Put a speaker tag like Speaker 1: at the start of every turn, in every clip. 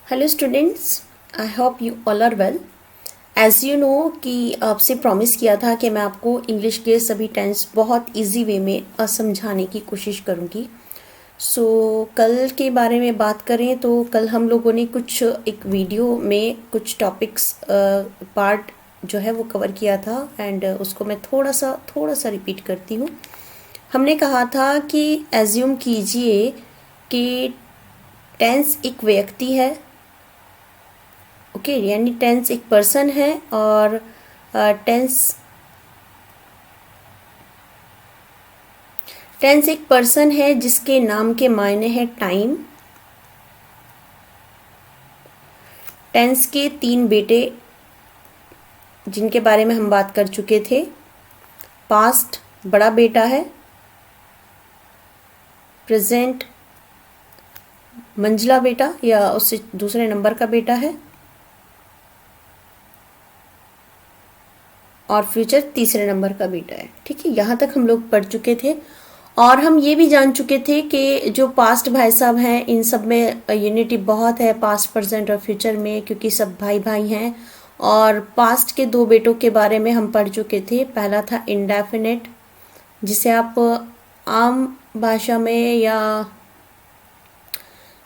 Speaker 1: Hello students, I hope you all are well. As you know कि आपसे promise किया था कि मैं आपको इंग्लिश के सभी टेंस बहुत इजी वे में समझाने की कोशिश करूँगी। कल के बारे में बात करें तो कल हम लोगों ने कुछ एक वीडियो में कुछ टॉपिक्स पार्ट जो है वो कवर किया था एंड उसको मैं थोड़ा सा रिपीट करती हूँ। हमने कहा था कि एज्यूम कीजिए कि टेंस एक व्यक्ति है, ओके यानी टेंस एक पर्सन है और टेंस एक पर्सन है जिसके नाम के मायने हैं टाइम। टेंस के 3 बेटे जिनके बारे में हम बात कर चुके थे। पास्ट बड़ा बेटा है, प्रेजेंट मंझला बेटा या उससे दूसरे नंबर का बेटा है और फ्यूचर तीसरे नंबर का बेटा है। ठीक है, यहाँ तक हम लोग पढ़ चुके थे और हम ये भी जान चुके थे कि जो पास्ट भाई साहब हैं इन सब में यूनिटी बहुत है, पास्ट प्रेजेंट और फ्यूचर में, क्योंकि सब भाई भाई हैं। और पास्ट के 2 बेटों के बारे में हम पढ़ चुके थे। पहला था इंडेफिनिट, जिसे आप आम भाषा में या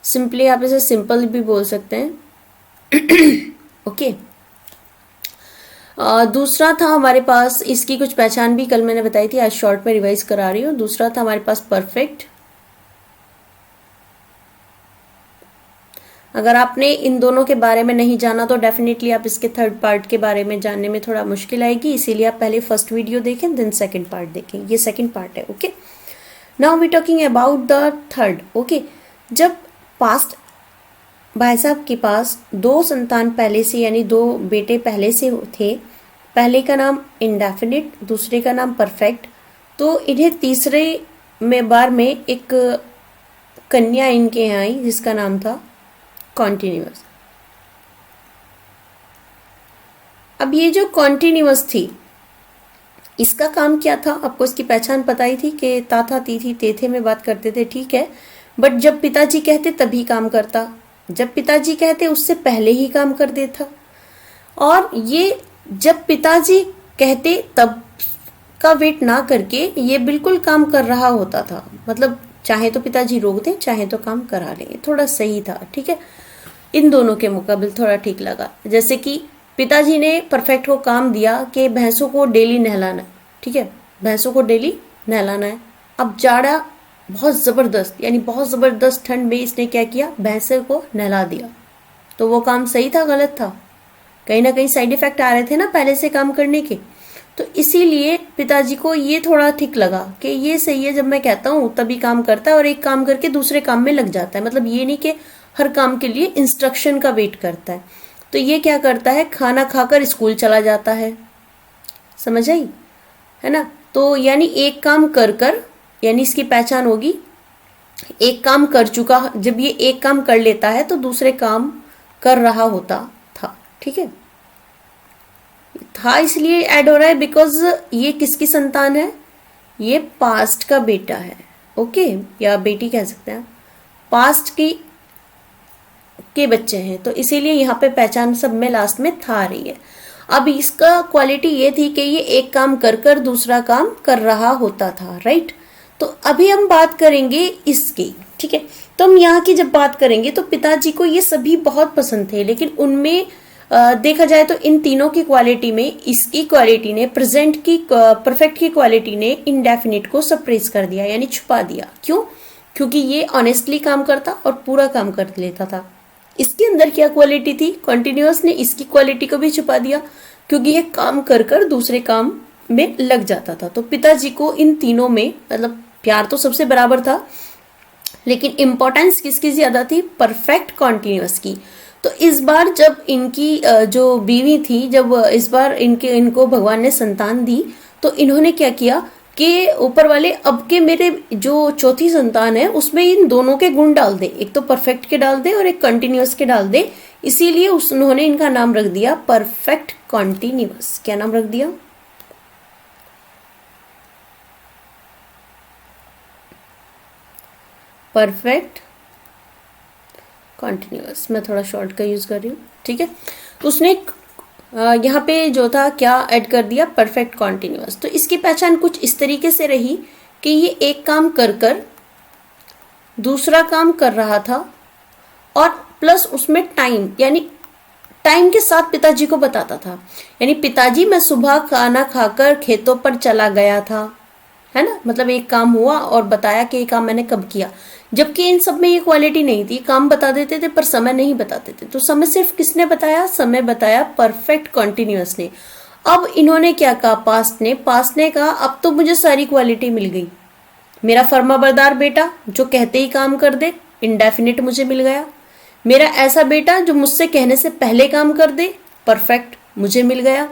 Speaker 1: सिंपली आप इसे सिंपल भी बोल सकते हैं। ओके दूसरा था हमारे पास, इसकी कुछ पहचान भी कल मैंने बताई थी, आज शॉर्ट में रिवाइज करा रही हूँ। दूसरा था हमारे पास परफेक्ट। अगर आपने इन दोनों के बारे में नहीं जाना तो डेफिनेटली आप इसके थर्ड पार्ट के बारे में जानने में थोड़ा मुश्किल आएगी, इसीलिए आप पहले फर्स्ट वीडियो देखें देन सेकंड पार्ट देखें। ये सेकंड पार्ट है। Okay, now we talking about the third. Okay, जब पास्ट भाई साहब के पास 2 संतान पहले से यानी 2 बेटे पहले से थे, पहले का नाम इंडेफिनिट, दूसरे का नाम परफेक्ट, तो इन्हें तीसरे बार में एक कन्या इनके यहाँ आई जिसका नाम था कॉन्टिन्यूअस। अब ये जो कॉन्टिन्यूअस थी इसका काम क्या था, आपको इसकी पहचान पता ही थी कि ताथा तीथी तेथे में बात करते थे, ठीक है। बट जब पिताजी कहते तभी काम करता, जब पिताजी कहते उससे पहले ही काम कर देता। और ये जब पिताजी कहते तब का वेट ना करके ये बिल्कुल काम कर रहा होता था, मतलब चाहे तो पिताजी रोक दें चाहे तो काम करा लें, थोड़ा सही था। ठीक है, इन दोनों के मुकाबले थोड़ा ठीक लगा। जैसे कि पिताजी ने परफेक्ट को काम दिया कि भैंसों को डेली नहलाना है, ठीक है, भैंसों को डेली नहलाना है। अब जाड़ा बहुत ज़बरदस्त यानी बहुत ज़बरदस्त ठंड में इसने क्या किया, भैंसे को नहला दिया। तो वो काम सही था गलत था? कहीं ना कहीं साइड इफेक्ट आ रहे थे ना पहले से काम करने के, तो इसीलिए पिताजी को ये थोड़ा ठीक लगा कि ये सही है, जब मैं कहता हूँ तभी काम करता है और एक काम करके दूसरे काम में लग जाता है। मतलब ये नहीं कि हर काम के लिए इंस्ट्रक्शन का वेट करता है। तो ये क्या करता है, खाना खाकर स्कूल चला जाता है, समझ आई है ना। तो यानी एक काम कर कर, यानी इसकी पहचान होगी एक काम कर चुका, जब ये एक काम कर लेता है तो दूसरे काम कर रहा होता था। ठीक है, था इसलिए ऐड हो रहा है बिकॉज ये किसकी संतान है, ये पास्ट का बेटा है। ओके, या बेटी कह सकते हैं, पास्ट की के बच्चे हैं, तो इसीलिए यहाँ पे पहचान सब में लास्ट में था आ रही है। अब इसका क्वालिटी ये थी कि ये एक काम कर कर दूसरा काम कर रहा होता था, राइट। तो अभी हम बात करेंगे इसकी, ठीक है। तो हम यहाँ की जब बात करेंगे तो पिताजी को ये सभी बहुत पसंद थे, लेकिन उनमें देखा जाए तो इन तीनों की क्वालिटी में इसकी क्वालिटी ने, प्रेजेंट की परफेक्ट की क्वालिटी ने इंडेफिनिट को सप्रेस कर दिया यानी छुपा दिया। क्यों? क्योंकि ये ऑनेस्टली काम करता और पूरा काम कर लेता था। इसके अंदर क्या क्वालिटी थी, कॉन्टिन्यूअस ने इसकी क्वालिटी को भी छुपा दिया क्योंकि ये काम कर कर दूसरे काम में लग जाता था। तो पिताजी को इन तीनों में मतलब प्यार तो सबसे बराबर था, लेकिन इंपॉर्टेंस किसकी ज्यादा थी, परफेक्ट कॉन्टिन्यूअस की। तो इस बार जब इनकी जो बीवी थी, जब इस बार इनको भगवान ने संतान दी, तो इन्होंने क्या किया कि ऊपर वाले अब के मेरे जो चौथी संतान है उसमें इन दोनों के गुण डाल दे, एक तो परफेक्ट के डाल दे और एक कंटिन्यूअस के डाल दे। इसीलिए उन्होंने इनका नाम रख दिया परफेक्ट कॉन्टिन्यूअस। क्या नाम रख दिया, परफेक्ट कॉन्टिन्यूअस, मैं थोड़ा शॉर्ट का यूज कर रही हूँ, ठीक है। तो उसने यहाँ पे जो था क्या ऐड कर दिया, परफेक्ट कॉन्टिन्यूअस। तो इसकी पहचान कुछ इस तरीके से रही कि ये एक काम कर कर दूसरा काम कर रहा था और प्लस उसमें टाइम, यानी टाइम के साथ पिताजी को बताता था। यानी पिताजी मैं सुबह खाना खाकर खेतों पर चला गया था, है ना, मतलब एक काम हुआ और बताया कि ये काम मैंने कब किया। जबकि इन सब में ये क्वालिटी नहीं थी, काम बता देते थे पर समय नहीं बताते थे। तो समय सिर्फ किसने बताया, समय बताया परफेक्ट कॉन्टिन्यूअस ने। अब इन्होंने क्या कहा, पास्ट ने कहा अब तो मुझे सारी क्वालिटी मिल गई। मेरा फर्माबरदार बेटा जो कहते ही काम कर दे, इंडेफिनिट मुझे मिल गया। मेरा ऐसा बेटा जो मुझसे कहने से पहले काम कर दे, परफेक्ट मुझे मिल गया।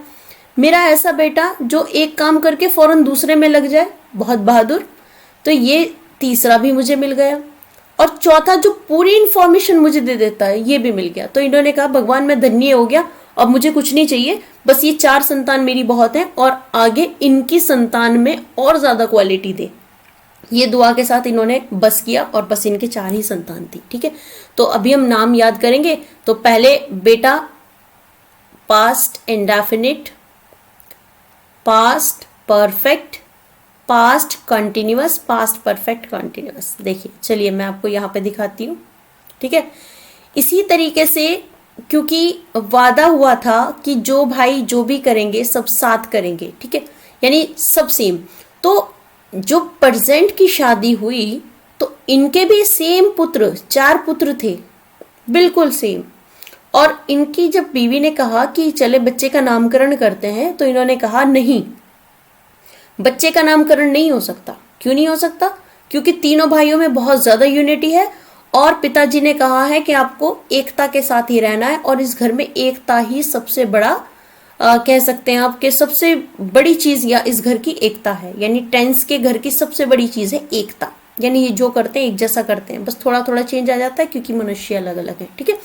Speaker 1: मेरा ऐसा बेटा जो एक काम करके फौरन दूसरे में लग जाए, बहुत बहादुर, तो ये तीसरा भी मुझे मिल गया। और चौथा जो पूरी इंफॉर्मेशन मुझे दे देता है, ये भी मिल गया। तो इन्होंने कहा भगवान मैं धन्य हो गया, अब मुझे कुछ नहीं चाहिए, बस ये 4 संतान मेरी बहुत है और आगे इनकी संतान में और ज्यादा क्वालिटी दे। ये दुआ के साथ इन्होंने बस किया और बस इनके 4 ही संतान थी, ठीक है। तो अभी हम नाम याद करेंगे। तो पहले बेटा past indefinite, past perfect, past continuous, past perfect continuous. देखिए चलिए मैं आपको यहाँ पे दिखाती हूँ, ठीक है। इसी तरीके से क्योंकि वादा हुआ था कि जो भाई जो भी करेंगे सब साथ करेंगे, ठीक है, यानी सब सेम। तो जो प्रेजेंट की शादी हुई तो इनके भी सेम पुत्र, 4 पुत्र थे, बिल्कुल सेम। और इनकी जब बीवी ने कहा कि चले बच्चे का नामकरण करते हैं, तो इन्होंने कहा नहीं, बच्चे का नामकरण नहीं हो सकता। क्यों नहीं हो सकता? क्योंकि तीनों भाइयों में बहुत ज्यादा यूनिटी है और पिताजी ने कहा है कि आपको एकता के साथ ही रहना है और इस घर में एकता ही सबसे बड़ा कह सकते हैं आपके सबसे बड़ी चीज, या इस घर की एकता है। यानी टेंस के घर की सबसे बड़ी चीज है एकता। यानी ये जो करते हैं एक जैसा करते हैं, बस थोड़ा थोड़ा चेंज आ जाता है क्योंकि मनुष्य अलग अलग है, ठीक है।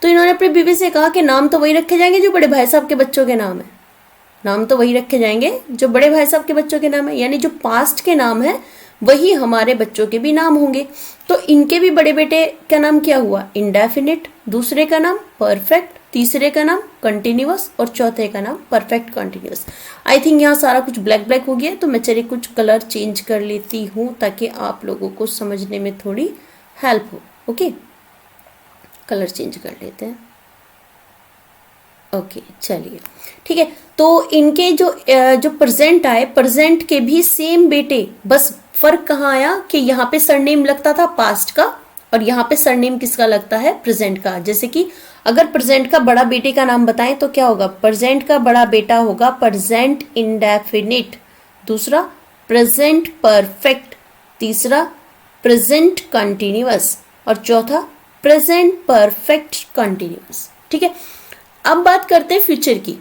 Speaker 1: तो इन्होंने अपनी बीवी से कहा कि नाम तो वही रखे जाएंगे जो बड़े भाई साहब के बच्चों के नाम है, नाम तो वही रखे जाएंगे जो बड़े भाई साहब के बच्चों के नाम है, यानी जो पास्ट के नाम है वही हमारे बच्चों के भी नाम होंगे। तो इनके भी बड़े बेटे का नाम क्या हुआ, इंडेफिनिट, दूसरे का नाम परफेक्ट, तीसरे का नाम कंटिन्यूअस और चौथे का नाम परफेक्ट कंटिन्यूअस। आई थिंक यहाँ सारा कुछ ब्लैक ब्लैक हो गया, तो मैं चलिए कुछ कलर चेंज कर लेती हूँ ताकि आप लोगों को समझने में थोड़ी हेल्प हो। ओके, कलर चेंज कर लेते हैं। ओके चलिए ठीक है। तो इनके जो प्रेजेंट आए, प्रेजेंट के भी सेम बेटे, बस फर्क कहाँ आया कि यहाँ पे सरनेम लगता था पास्ट का और यहाँ पे सरनेम किसका लगता है, प्रेजेंट का। जैसे कि अगर प्रेजेंट का बड़ा बेटे का नाम बताएं तो क्या होगा, प्रेजेंट का बड़ा बेटा होगा प्रेजेंट इंडेफिनिट, दूसरा प्रेजेंट परफेक्ट, तीसरा प्रेजेंट कंटिन्यूअस और चौथा प्रेजेंट परफेक्ट कंटिन्यूअस, ठीक है। अब बात करते हैं फ्यूचर की।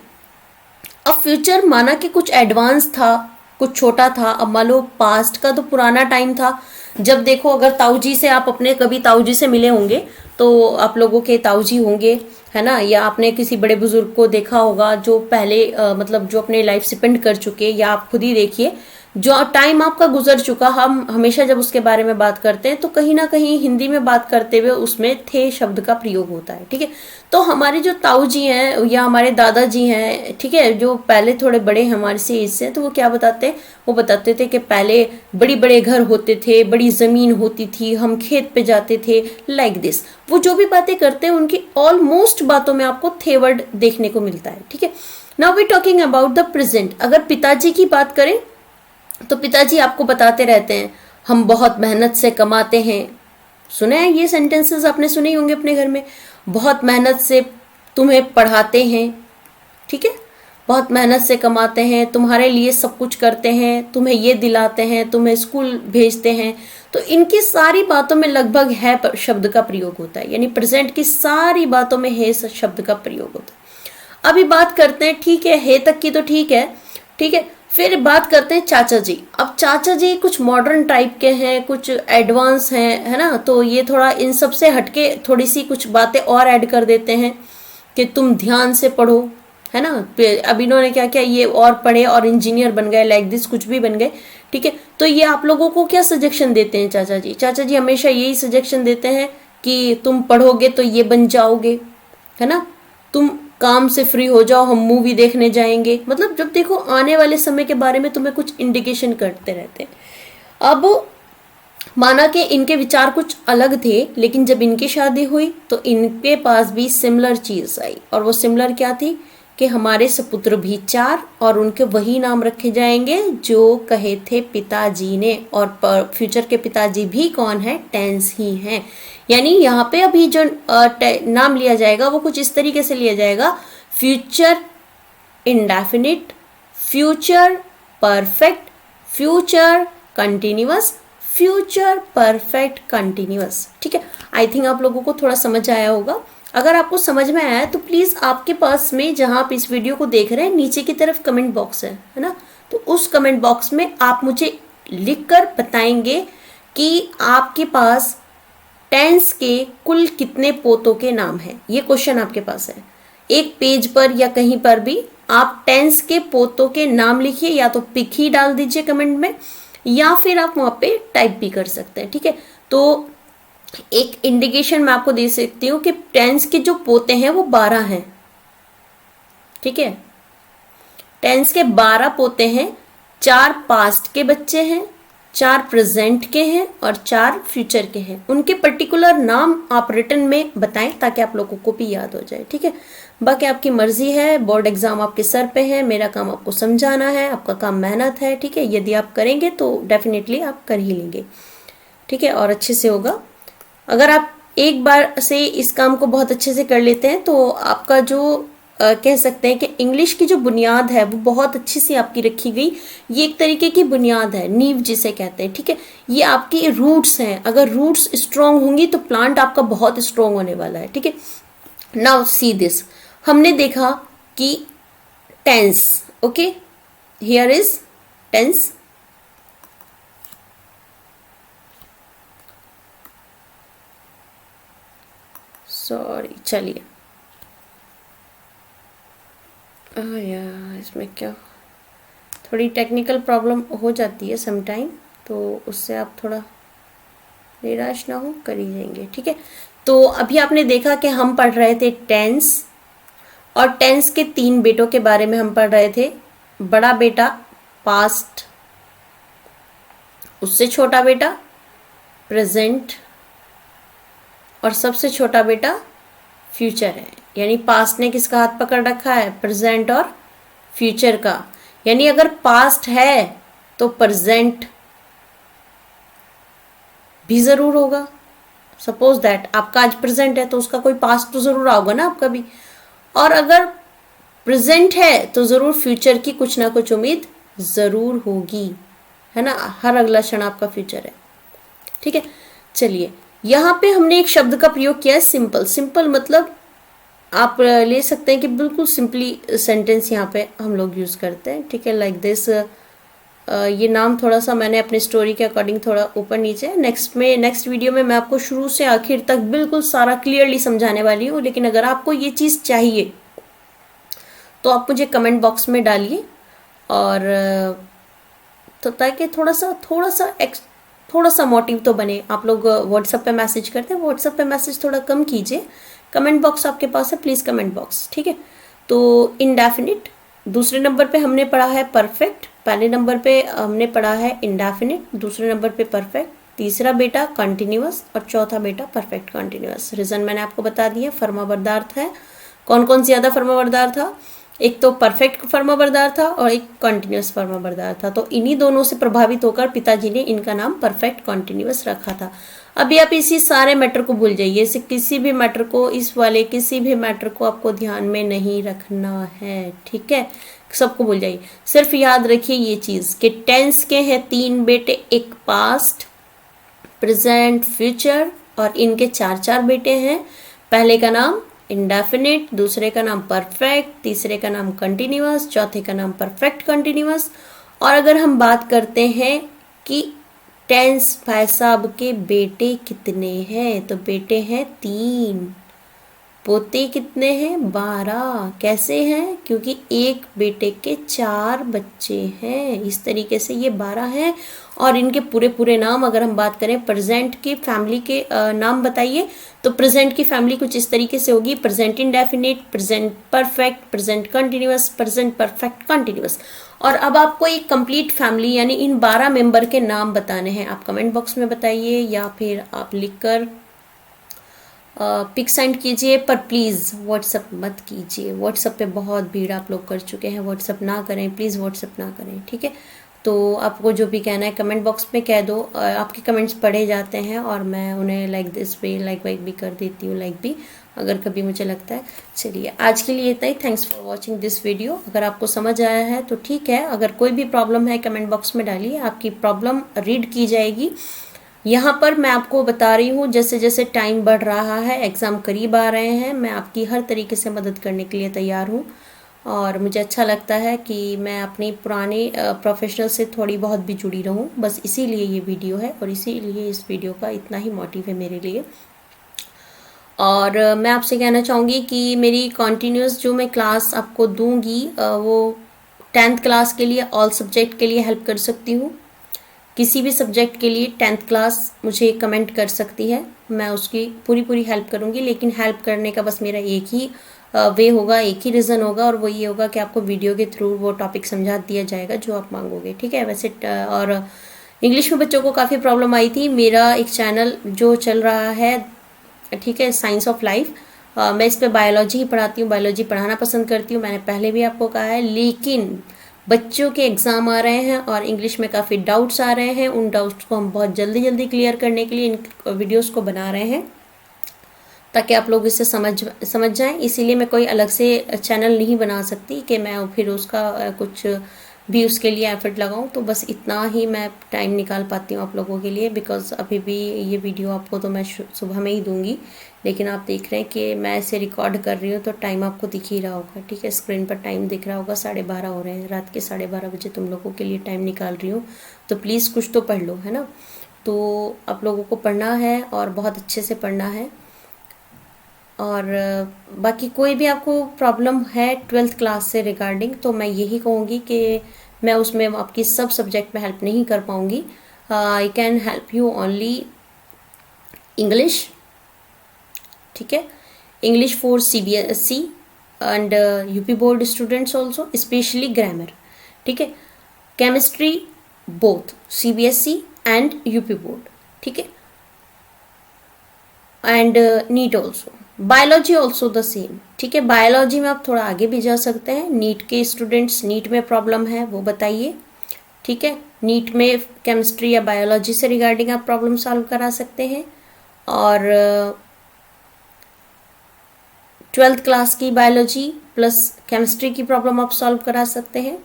Speaker 1: अब फ्यूचर माना कि कुछ एडवांस था, कुछ छोटा था। अब मान लो पास्ट का तो पुराना टाइम था, जब देखो अगर ताऊ जी से आप अपने कभी ताऊ जी से मिले होंगे तो आप लोगों के ताऊ जी होंगे, है ना, या आपने किसी बड़े बुजुर्ग को देखा होगा जो पहले मतलब जो अपने लाइफ स्पेंड कर चुके, या आप खुद ही देखिए जो टाइम आपका गुजर चुका। हम हमेशा जब उसके बारे में बात करते हैं तो कहीं ना कहीं हिंदी में बात करते हुए उसमें थे शब्द का प्रयोग होता है, ठीक है। तो हमारे जो ताऊ जी हैं या हमारे दादाजी हैं, ठीक है, जो पहले थोड़े बड़े हमारे से एज से, तो वो क्या बताते हैं, वो बताते थे कि पहले बड़ी बड़े घर होते थे, बड़ी जमीन होती थी, हम खेत पे जाते थे, लाइक दिस। वो जो भी बातें करते हैं उनकी ऑलमोस्ट बातों में आपको थे वर्ड देखने को मिलता है, ठीक है। Now we talking about the present. अगर पिताजी की बात करें तो पिताजी आपको बताते रहते हैं हम बहुत मेहनत से कमाते हैं। सुने हैं ये सेंटेंसेस, आपने सुने ही होंगे अपने घर में। बहुत मेहनत से तुम्हें पढ़ाते हैं, ठीक है, बहुत मेहनत से कमाते हैं, तुम्हारे लिए सब कुछ करते हैं, तुम्हें ये दिलाते हैं, तुम्हें स्कूल भेजते हैं। तो इनकी सारी बातों में लगभग है शब्द का प्रयोग होता है, यानी प्रेजेंट की सारी बातों में है शब्द का प्रयोग होता है। अभी बात करते हैं, ठीक है तक की तो ठीक है, ठीक है। फिर बात करते हैं चाचा जी। अब चाचा जी कुछ मॉडर्न टाइप के हैं, कुछ एडवांस हैं, है ना, तो ये थोड़ा इन सब से हटके थोड़ी सी कुछ बातें और ऐड कर देते हैं कि तुम ध्यान से पढ़ो, है ना। अब इन्होंने क्या किया, ये और पढ़े और इंजीनियर बन गए, लाइक दिस, कुछ भी बन गए, ठीक है। तो ये आप लोगों को क्या सजेशन देते हैं चाचा जी? चाचा जी हमेशा यही सजेशन देते हैं कि तुम पढ़ोगे तो ये बन जाओगे, है ना, तुम काम से फ्री हो जाओ हम मूवी देखने जाएंगे। मतलब जब देखो आने वाले समय के बारे में तुम्हें कुछ इंडिकेशन करते रहते हैं। अब माना कि इनके विचार कुछ अलग थे, लेकिन जब इनकी शादी हुई तो इनके पास भी सिमिलर चीज आई, और वो सिमिलर क्या थी कि हमारे सपुत्र भी 4 और उनके वही नाम रखे जाएंगे जो कहे थे पिताजी ने। और फ्यूचर के पिताजी भी कौन है? टेंस ही हैं। यानी यहाँ पे अभी जो नाम लिया जाएगा वो कुछ इस तरीके से लिया जाएगा, future indefinite, future perfect, future continuous, future perfect continuous. ठीक है, आई थिंक आप लोगों को थोड़ा समझ आया होगा। अगर आपको समझ में आया तो प्लीज आपके पास में जहां आप इस वीडियो को देख रहे हैं नीचे की तरफ कमेंट बॉक्स है ना, तो उस कमेंट बॉक्स में आप मुझे लिखकर बताएंगे कि आपके पास टेंस के कुल कितने पोतों के नाम हैं। ये क्वेश्चन आपके पास है, एक पेज पर या कहीं पर भी आप टेंस के पोतों के नाम लिखिए, या तो पिक ही डाल दीजिए कमेंट में, या फिर आप वहां पे टाइप भी कर सकते हैं। ठीक है, तो एक इंडिकेशन मैं आपको दे सकती हूँ कि टेंस के जो पोते हैं वो 12 हैं। ठीक है, टेंस के 12 पोते हैं, 4 पास्ट के बच्चे हैं, 4 प्रेजेंट के हैं और 4 फ्यूचर के हैं। उनके पर्टिकुलर नाम आप रिटन में बताएं ताकि आप लोगों को भी याद हो जाए। ठीक है, बाकी आपकी मर्जी है, बोर्ड एग्जाम आपके सर पे है, मेरा काम आपको समझाना है, आपका काम मेहनत है। ठीक है, यदि आप करेंगे तो डेफिनेटली आप कर ही लेंगे। ठीक है, और अच्छे से होगा। अगर आप एक बार से इस काम को बहुत अच्छे से कर लेते हैं तो आपका जो कह सकते हैं कि इंग्लिश की जो बुनियाद है वो बहुत अच्छी सी आपकी रखी गई। ये एक तरीके की बुनियाद है, नींव जिसे कहते हैं। ठीक है, ये आपकी रूट्स हैं। अगर रूट्स स्ट्रांग होंगी तो प्लांट आपका बहुत स्ट्रांग होने वाला है। ठीक है, नाउ सी दिस, हमने देखा कि tense, okay, here is tense, sorry, चलिए यार इसमें क्या थोड़ी टेक्निकल प्रॉब्लम हो जाती है समटाइम, तो उससे आप थोड़ा निराश ना हो, कर ही जाएंगे। ठीक है, तो अभी आपने देखा कि हम पढ़ रहे थे टेंस, और टेंस के 3 बेटों के बारे में हम पढ़ रहे थे। बड़ा बेटा पास्ट, उससे छोटा बेटा प्रेजेंट, और सबसे छोटा बेटा फ्यूचर है। यानी पास्ट ने किसका हाथ पकड़ रखा है? प्रेजेंट और फ्यूचर का। यानी अगर पास्ट है तो प्रेजेंट भी जरूर होगा। सपोज दैट आपका आज प्रेजेंट है तो उसका कोई पास्ट तो जरूर होगा ना आपका भी, और अगर प्रेजेंट है तो जरूर फ्यूचर की कुछ ना कुछ उम्मीद जरूर होगी, है ना, हर अगला क्षण आपका फ्यूचर है। ठीक है, चलिए यहाँ पे हमने एक शब्द का प्रयोग किया है, सिंपल। सिंपल मतलब आप ले सकते हैं कि बिल्कुल सिंपली सेंटेंस यहाँ पे हम लोग यूज करते हैं। ठीक है, लाइक दिस। ये नाम थोड़ा सा मैंने अपनी स्टोरी के अकॉर्डिंग थोड़ा ऊपर नीचे, नेक्स्ट वीडियो में मैं आपको शुरू से आखिर तक बिल्कुल सारा क्लियरली समझाने वाली हूँ। लेकिन अगर आपको ये चीज चाहिए तो आप मुझे कमेंट बॉक्स में डालिए, और तो ताकि थोड़ा सा मोटिव तो बने। आप लोग व्हाट्सएप पे मैसेज करते हैं, व्हाट्सएप पे मैसेज थोड़ा कम कीजिए, कमेंट बॉक्स आपके पास है, प्लीज कमेंट बॉक्स। ठीक है, तो इंडेफिनिट दूसरे नंबर पे हमने पढ़ा है, परफेक्ट पहले नंबर पे हमने पढ़ा है, इंडेफिनिट दूसरे नंबर पे परफेक्ट, तीसरा बेटा कंटिन्यूअस और चौथा बेटा परफेक्ट कंटिन्यूअस। रीजन मैंने आपको बता दिया, फर्माबरदार है। कौन कौन सी ज्यादा फर्माबरदार था? एक तो परफेक्ट फर्माबरदार था और एक कंटिन्यूअस फर्माबरदार था। तो इन्हीं दोनों से प्रभावित होकर पिताजी ने इनका नाम परफेक्ट कंटिन्यूअस रखा था। अभी आप इसी सारे मैटर को भूल जाइए, इसे किसी भी मैटर को, इस वाले किसी भी मैटर को आपको ध्यान में नहीं रखना है। ठीक है, सबको भूल जाइए, सिर्फ याद रखिए ये चीज कि टेंस के हैं 3 बेटे, एक पास्ट, प्रेजेंट, फ्यूचर, और इनके 4 बेटे हैं। पहले का नाम इंडेफिनिट, दूसरे का नाम परफेक्ट, तीसरे का नाम कंटिन्यूअस, चौथे का नाम परफेक्ट कंटिन्यूअस। और अगर हम बात करते हैं कि टेंस भाई साहब के बेटे कितने हैं, तो बेटे हैं 3। पोते कितने हैं? 12। कैसे हैं? क्योंकि एक बेटे के 4 बच्चे हैं, इस तरीके से ये 12 हैं। और इनके पूरे पूरे नाम अगर हम बात करें, प्रेजेंट की फैमिली के नाम बताइए, तो प्रेजेंट की फैमिली कुछ इस तरीके से होगी: present indefinite, present perfect, present continuous, present perfect continuous. और अब आपको एक कंप्लीट फैमिली यानी इन 12 मेंबर के नाम बताने हैं। आप कमेंट बॉक्स में बताइए या फिर आप लिखकर पिक सेंड कीजिए, पर प्लीज़ व्हाट्सअप मत कीजिए। व्हाट्सअप पे बहुत भीड़ आप लोग कर चुके हैं, व्हाट्सअप ना करें प्लीज़, व्हाट्सअप ना करें, ठीक है। तो आपको जो भी कहना है कमेंट बॉक्स में कह दो। आपके कमेंट्स पढ़े जाते हैं और मैं उन्हें लाइक दिस वे लाइक वाइक भी कर देती हूँ, लाइक भी अगर कभी मुझे लगता है। चलिए आज के लिए इतना ही। Thanks for watching this video. अगर आपको समझ आया है तो ठीक है, अगर कोई भी प्रॉब्लम है कमेंट बॉक्स में डालिए, आपकी प्रॉब्लम रीड की जाएगी। यहाँ पर मैं आपको बता रही हूँ, जैसे जैसे टाइम बढ़ रहा है, एग्ज़ाम करीब आ रहे हैं, मैं आपकी हर तरीके से मदद करने के लिए तैयार हूँ। और मुझे अच्छा लगता है कि मैं अपनी पुरानी प्रोफेशनल से थोड़ी बहुत भी जुड़ी रहूँ, बस इसीलिए ये वीडियो है और इसीलिए इस वीडियो का इतना ही मोटिव है मेरे लिए। और मैं आपसे कहना चाहूँगी कि मेरी कॉन्टीन्यूस जो मैं क्लास आपको दूँगी वो 10th क्लास के लिए, ऑल सब्जेक्ट के लिए हेल्प कर सकती हूँ। किसी भी सब्जेक्ट के लिए 10th क्लास मुझे कमेंट कर सकती है, मैं उसकी पूरी पूरी हेल्प करूँगी। लेकिन हेल्प करने का बस मेरा एक ही वे होगा, एक ही रीज़न होगा, और वो ये होगा कि आपको वीडियो के थ्रू वो टॉपिक समझा दिया जाएगा जो आप मांगोगे, ठीक है। वैसे और इंग्लिश में बच्चों को काफ़ी प्रॉब्लम आई थी। मेरा एक चैनल जो चल रहा है, ठीक है, साइंस ऑफ लाइफ, मैं इस पर बायोलॉजी ही पढ़ाती हूँ, बायोलॉजी पढ़ाना पसंद करती हूँ, मैंने पहले भी आपको कहा है। लेकिन बच्चों के एग्ज़ाम आ रहे हैं और इंग्लिश में काफ़ी डाउट्स आ रहे हैं, उन डाउट्स को हम बहुत जल्दी जल्दी क्लियर करने के लिए इन वीडियोस को बना रहे हैं ताकि आप लोग इसे समझ जाएं। इसीलिए मैं कोई अलग से चैनल नहीं बना सकती कि मैं फिर उसका कुछ भी उसके लिए एफर्ट लगाऊं। तो बस इतना ही मैं टाइम निकाल पाती हूँ आप लोगों के लिए, बिकॉज अभी भी ये वीडियो आपको तो मैं सुबह में ही दूंगी, लेकिन आप देख रहे हैं कि मैं इसे रिकॉर्ड कर रही हूँ तो टाइम आपको दिख ही रहा होगा, ठीक है। स्क्रीन पर टाइम दिख रहा होगा, 12:30 हो रहे हैं, रात के 12:30 बजे तुम लोगों के लिए टाइम निकाल रही हूँ, तो प्लीज़ कुछ तो पढ़ लो, है ना। तो आप लोगों को पढ़ना है और बहुत अच्छे से पढ़ना है। और बाकी कोई भी आपको प्रॉब्लम है 12th क्लास से रिगार्डिंग, तो मैं यही कहूँगी कि मैं उसमें आपकी सब सब्जेक्ट में हेल्प नहीं कर पाऊँगी। I can help you only English, ठीक है, English for CBSE and UP board students also, specially grammar, ठीक है। Chemistry both CBSE and UP board, ठीक है, and NEET also, biology also the same, ठीक है। बायोलॉजी में आप थोड़ा आगे भी जा सकते हैं। नीट के स्टूडेंट्स, नीट में प्रॉब्लम है वो बताइए, ठीक है। नीट में केमिस्ट्री या बायोलॉजी से रिगार्डिंग आप प्रॉब्लम सॉल्व करा सकते हैं। और 12th क्लास की बायोलॉजी प्लस केमिस्ट्री की प्रॉब्लम आप सॉल्व करा सकते हैं।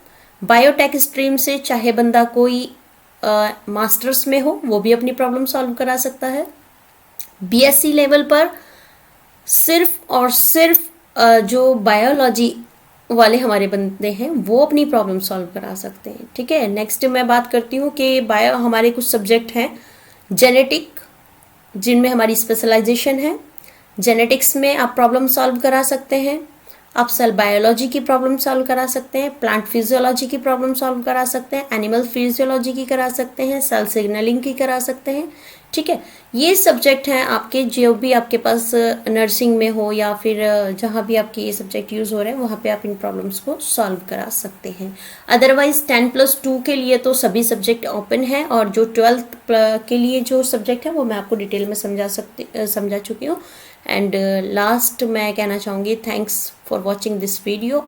Speaker 1: बायोटेक स्ट्रीम से चाहे बंदा कोई मास्टर्स में हो, वो भी अपनी प्रॉब्लम सॉल्व करा सकता है। BSc लेवल पर सिर्फ और सिर्फ जो बायोलॉजी वाले हमारे बंदे हैं वो अपनी प्रॉब्लम सॉल्व करा सकते हैं, ठीक है। नेक्स्ट मैं बात करती हूँ कि हमारे कुछ सब्जेक्ट हैं जेनेटिक, जिनमें हमारी स्पेशलाइजेशन है। जेनेटिक्स में आप प्रॉब्लम सॉल्व करा सकते हैं, आप सेल बायोलॉजी की प्रॉब्लम सॉल्व करा सकते हैं, प्लांट फिजियोलॉजी की प्रॉब्लम सॉल्व करा सकते हैं, एनिमल फिजियोलॉजी की करा सकते हैं, सेल सिग्नलिंग की करा सकते हैं, ठीक है। ये सब्जेक्ट हैं आपके, जो भी आपके पास नर्सिंग में हो या फिर जहाँ भी आपके ये सब्जेक्ट यूज़ हो रहे हैं वहाँ पे आप इन प्रॉब्लम्स को सॉल्व करा सकते हैं। अदरवाइज 10+2 के लिए तो सभी सब्जेक्ट ओपन हैं, और जो 12th के लिए जो सब्जेक्ट है वो मैं आपको डिटेल में समझा चुकी हूँ। एंड लास्ट मैं कहना चाहूँगी, thanks for watching this video.